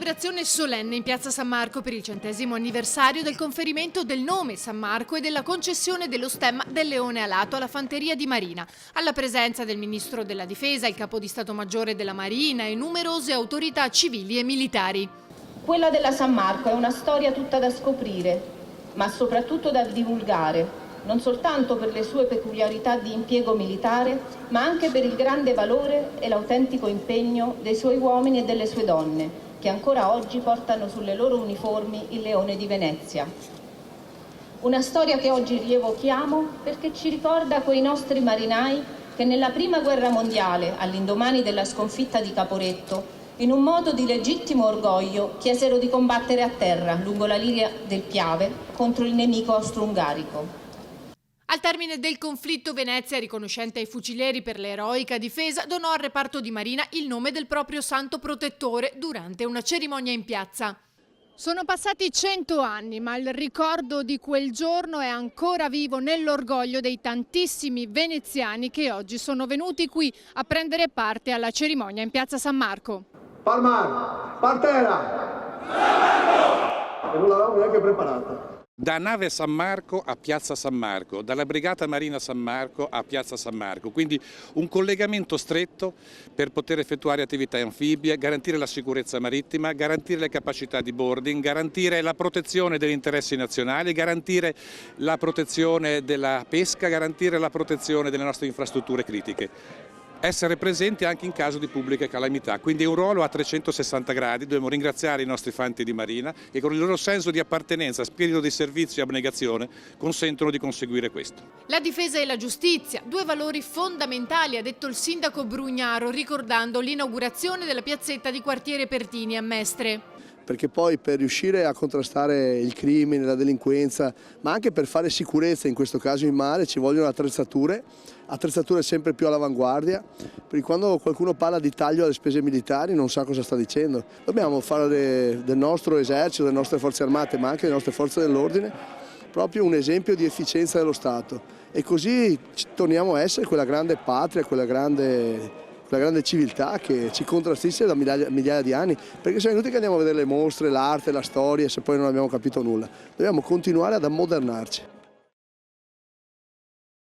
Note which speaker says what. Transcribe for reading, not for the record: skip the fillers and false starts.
Speaker 1: Celebrazione solenne in piazza San Marco per il 100° anniversario del conferimento del nome San Marco e della concessione dello stemma del leone alato alla fanteria di Marina, alla presenza del ministro della difesa, il capo di Stato Maggiore della Marina e numerose autorità civili e militari.
Speaker 2: Quella della San Marco è una storia tutta da scoprire, ma soprattutto da divulgare, non soltanto per le sue peculiarità di impiego militare, ma anche per il grande valore e l'autentico impegno dei suoi uomini e delle sue donne, che ancora oggi portano sulle loro uniformi il leone di Venezia. Una storia che oggi rievochiamo perché ci ricorda quei nostri marinai che nella Prima Guerra Mondiale, all'indomani della sconfitta di Caporetto, in un modo di legittimo orgoglio chiesero di combattere a terra, lungo la linea del Piave, contro il nemico austro-ungarico.
Speaker 1: Al termine del conflitto, Venezia, riconoscente ai fucilieri per l'eroica difesa, donò al reparto di Marina il nome del proprio santo protettore durante una cerimonia in piazza. Sono passati 100 anni, ma il ricordo di quel giorno è ancora vivo nell'orgoglio dei tantissimi veneziani che oggi sono venuti qui a prendere parte alla cerimonia in piazza San Marco.
Speaker 3: Palmar, partera! E non l'avevamo neanche preparata.
Speaker 4: Da nave San Marco a piazza San Marco, dalla brigata marina San Marco a piazza San Marco, quindi un collegamento stretto per poter effettuare attività anfibie, garantire la sicurezza marittima, garantire le capacità di boarding, garantire la protezione degli interessi nazionali, garantire la protezione della pesca, garantire la protezione delle nostre infrastrutture critiche. Essere presenti anche in caso di pubbliche calamità, quindi è un ruolo a 360 gradi, dobbiamo ringraziare i nostri fanti di Marina che con il loro senso di appartenenza, spirito di servizio e abnegazione consentono di conseguire questo.
Speaker 1: La difesa e la giustizia, due valori fondamentali, ha detto il sindaco Brugnaro, ricordando l'inaugurazione della piazzetta di quartiere Pertini a Mestre.
Speaker 3: Perché poi per riuscire a contrastare il crimine, la delinquenza, ma anche per fare sicurezza, in questo caso in mare, ci vogliono attrezzature sempre più all'avanguardia, perché quando qualcuno parla di taglio alle spese militari non sa cosa sta dicendo. Dobbiamo fare del nostro esercito, delle nostre forze armate, ma anche delle nostre forze dell'ordine, proprio un esempio di efficienza dello Stato. E così torniamo a essere quella grande patria, quella grande civiltà che ci contrastisce da migliaia di anni, perché siamo inutili che andiamo a vedere le mostre, l'arte, la storia se poi non abbiamo capito nulla. Dobbiamo continuare ad ammodernarci.